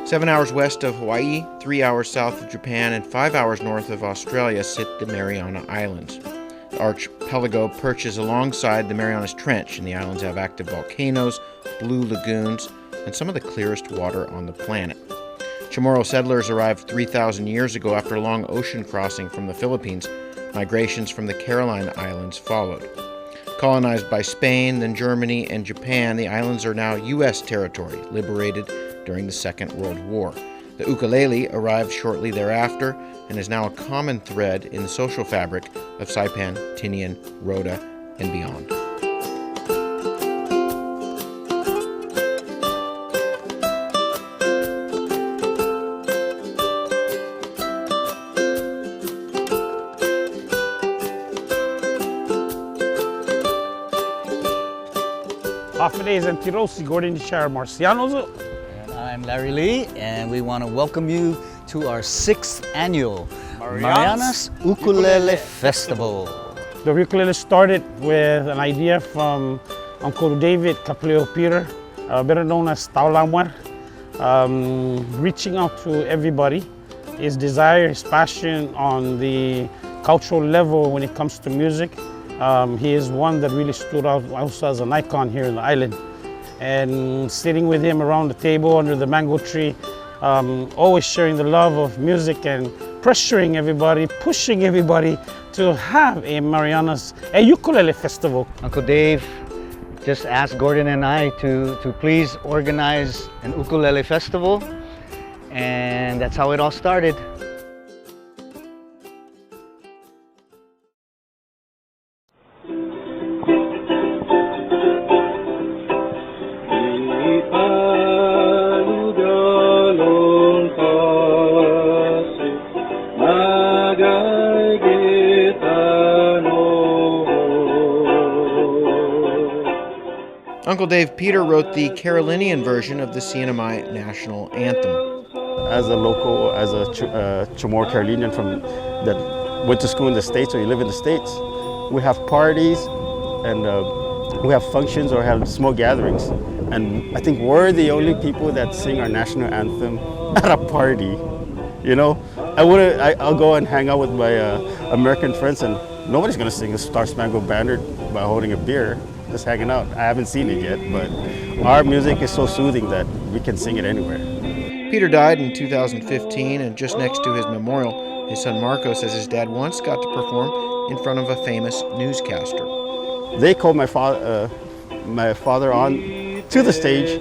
7 hours west of Hawaii, 3 hours south of Japan, and 5 hours north of Australia sit the Mariana Islands. The archipelago perches alongside the Marianas Trench, and the islands have active volcanoes, blue lagoons, and some of the clearest water on the planet. Chamorro settlers arrived 3,000 years ago after a long ocean crossing from the Philippines. Migrations from the Caroline Islands followed. Colonized by Spain, then Germany, and Japan, the islands are now U.S. territory, liberated during the Second World War. The ukulele arrived shortly thereafter and is now a common thread in the social fabric of Saipan, Tinian, Rota, and beyond. Afterdays and Tirosi, Gordon Char Marciano. And I'm Larry Lee, and we want to welcome you to our 6th annual Marianas Ukulele Festival. The ukulele started with an idea from Uncle David Capileo Peter, better known as Taulamwar, reaching out to everybody. His desire, his passion on the cultural level when it comes to music. He is one that really stood out also as an icon here in the island. And sitting with him around the table under the mango tree, always sharing the love of music and pressuring everybody, pushing everybody to have a ukulele festival. Uncle Dave just asked Gordon and I to please organize an ukulele festival, and that's how it all started. Uncle Dave Peter wrote the Carolinian version of the C.C.V.I national anthem. As a local, as a Chamorro Carolinian that went to school in the States or you live in the States, we have parties and we have functions or have small gatherings. And I think we're the only people that sing our national anthem at a party. You know, I'll go and hang out with my American friends and nobody's gonna sing a Star Spangled Banner by holding a beer. Just hanging out. I haven't seen it yet, but our music is so soothing that we can sing it anywhere. Peter died in 2015, and just next to his memorial, his son Marco says his dad once got to perform in front of a famous newscaster. They called my father on to the stage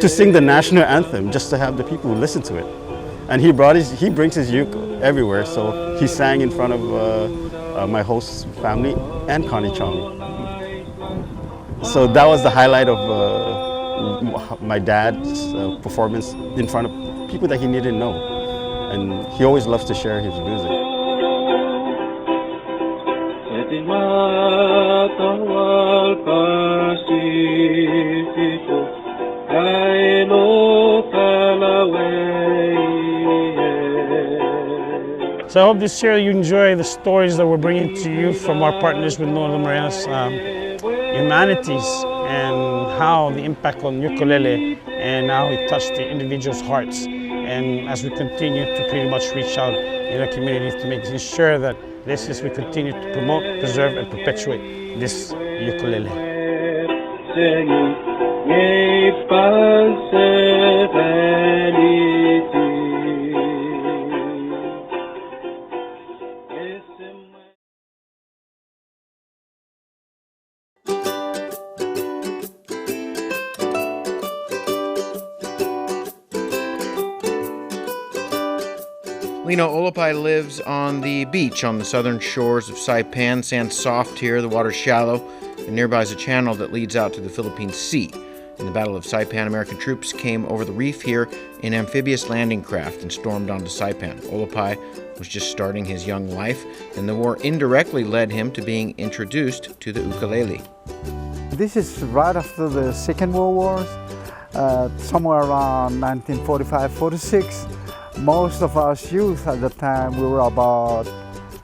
to sing the national anthem, just to have the people listen to it. And he brings his uke everywhere, so he sang in front of my host's family and Connie Chong. So that was the highlight of my dad's performance in front of people that he needed to know. And he always loves to share his music. So I hope this year you enjoy the stories that we're bringing to you from our partners with Northern Marianas Humanities, and how the impact on ukulele and how it touched the individuals' hearts. And as we continue to pretty much reach out in the community to make sure that we continue to promote, preserve, and perpetuate this ukulele. Lino, Olopai lives on the beach on the southern shores of Saipan. Sand's soft here, the water's shallow, and nearby is a channel that leads out to the Philippine Sea. In the Battle of Saipan, American troops came over the reef here in amphibious landing craft and stormed onto Saipan. Olopai was just starting his young life, and the war indirectly led him to being introduced to the ukulele. This is right after the Second World War, somewhere around 1945-46. Most of us youth at the time, we were about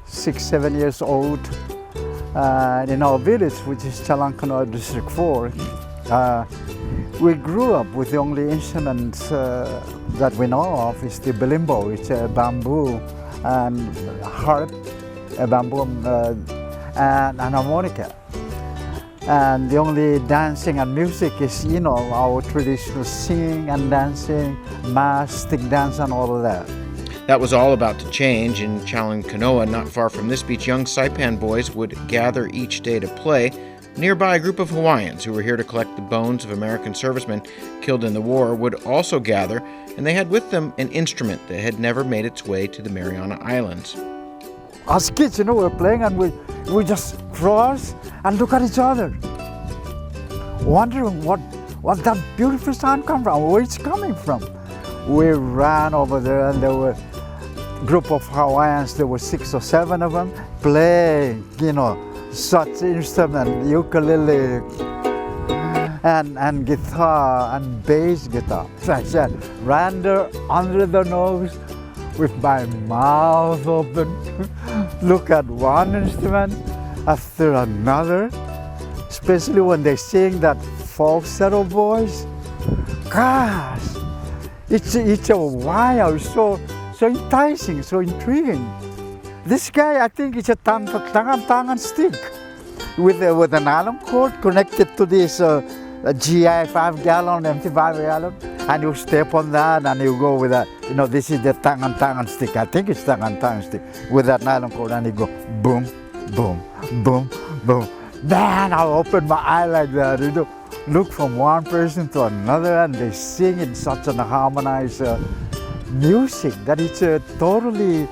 6-7 years old. In our village, which is Chalancanoa District 4, we grew up with the only instruments that we know of is the bilimbo. It's a bamboo and harp, a bamboo and an harmonica. And the only dancing and music is, our traditional singing and dancing, mass, stick dance, and all of that. That was all about to change. In Chalankanoa, not far from this beach, young Saipan boys would gather each day to play. Nearby, a group of Hawaiians who were here to collect the bones of American servicemen killed in the war would also gather, and they had with them an instrument that had never made its way to the Mariana Islands. As kids, we were playing and we just cross and look at each other, wondering what that beautiful sound come from, where it's coming from. We ran over there and there were a group of Hawaiians, there were 6 or 7 of them, playing, such instrument, ukulele, and guitar, and bass guitar. So I said, ran there under the nose with my mouth open, look at one instrument after another, especially when they sing that falsetto voice. Gosh, it's a wow, so enticing, so intriguing. This guy, I think it's a tangan stick with an alum cord connected to this GI 5-gallon, empty 5-gallon, and you step on that and you go with that. This is the tangan stick. I think it's tangan stick with that nylon cord, and you go boom, boom, boom, boom. Man, I open my eye like that. Look from one person to another, and they sing in such an harmonized music that it's totally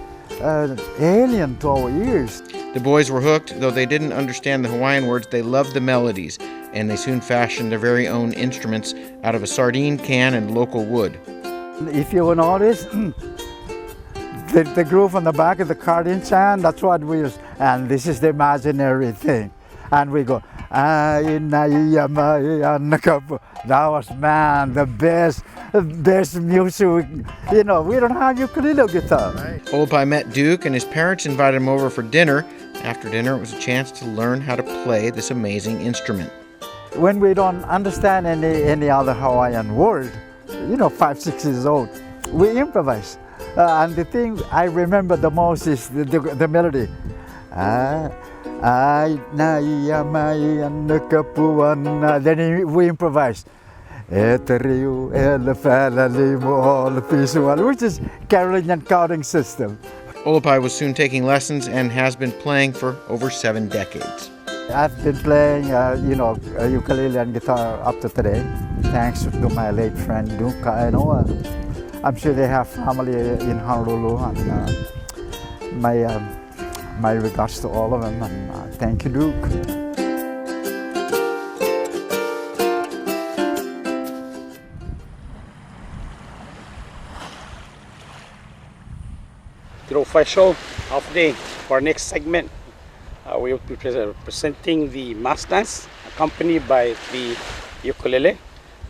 alien to our ears. The boys were hooked. Though they didn't understand the Hawaiian words, they loved the melodies, and they soon fashioned their very own instruments out of a sardine can and local wood. If you will notice, the groove on the back of the cardigan chant, that's what we use. And this is the imaginary thing. And we go, that was, man, the best music. We don't have ukulele guitar. Right. Olopai met Duke, and his parents invited him over for dinner. After dinner, it was a chance to learn how to play this amazing instrument. When we don't understand any other Hawaiian word, 5, 6 years old, we improvise. And the thing I remember the most is the melody. Then we improvise. Which is Carolinian counting system. Olopai was soon taking lessons and has been playing for over 7 decades. I've been playing, ukulele and guitar up to today, thanks to my late friend Duke. I'm sure they have family in Honolulu, and my regards to all of them, and thank you, Duke. The official of the day for our next segment. We will be presenting the mass dance, accompanied by the ukulele,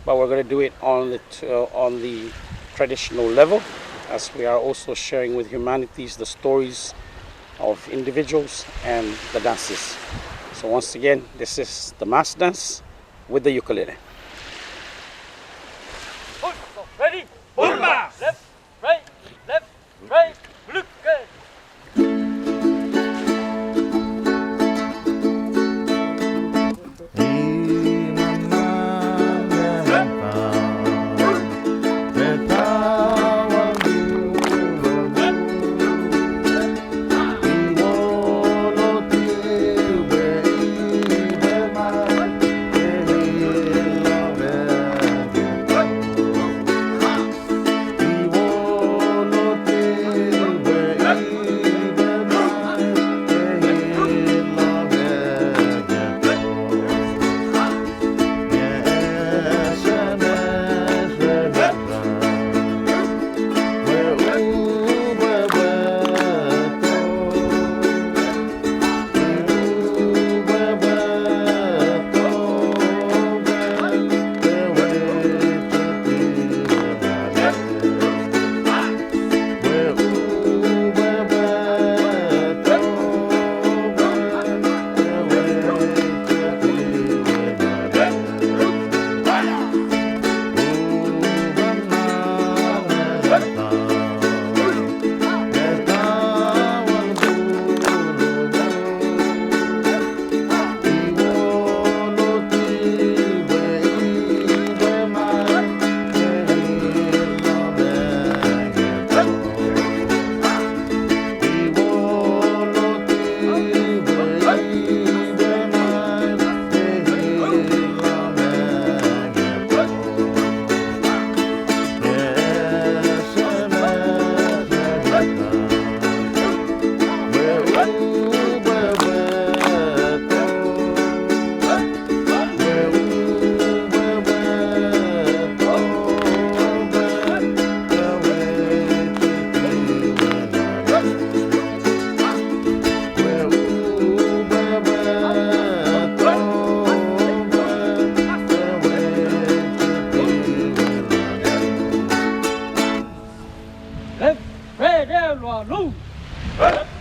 but we're going to do it on the traditional level, as we are also sharing with humanities the stories of individuals and the dances. So once again, this is the mass dance with the ukulele. Ready? Left, right, look good. We Refaluwasch!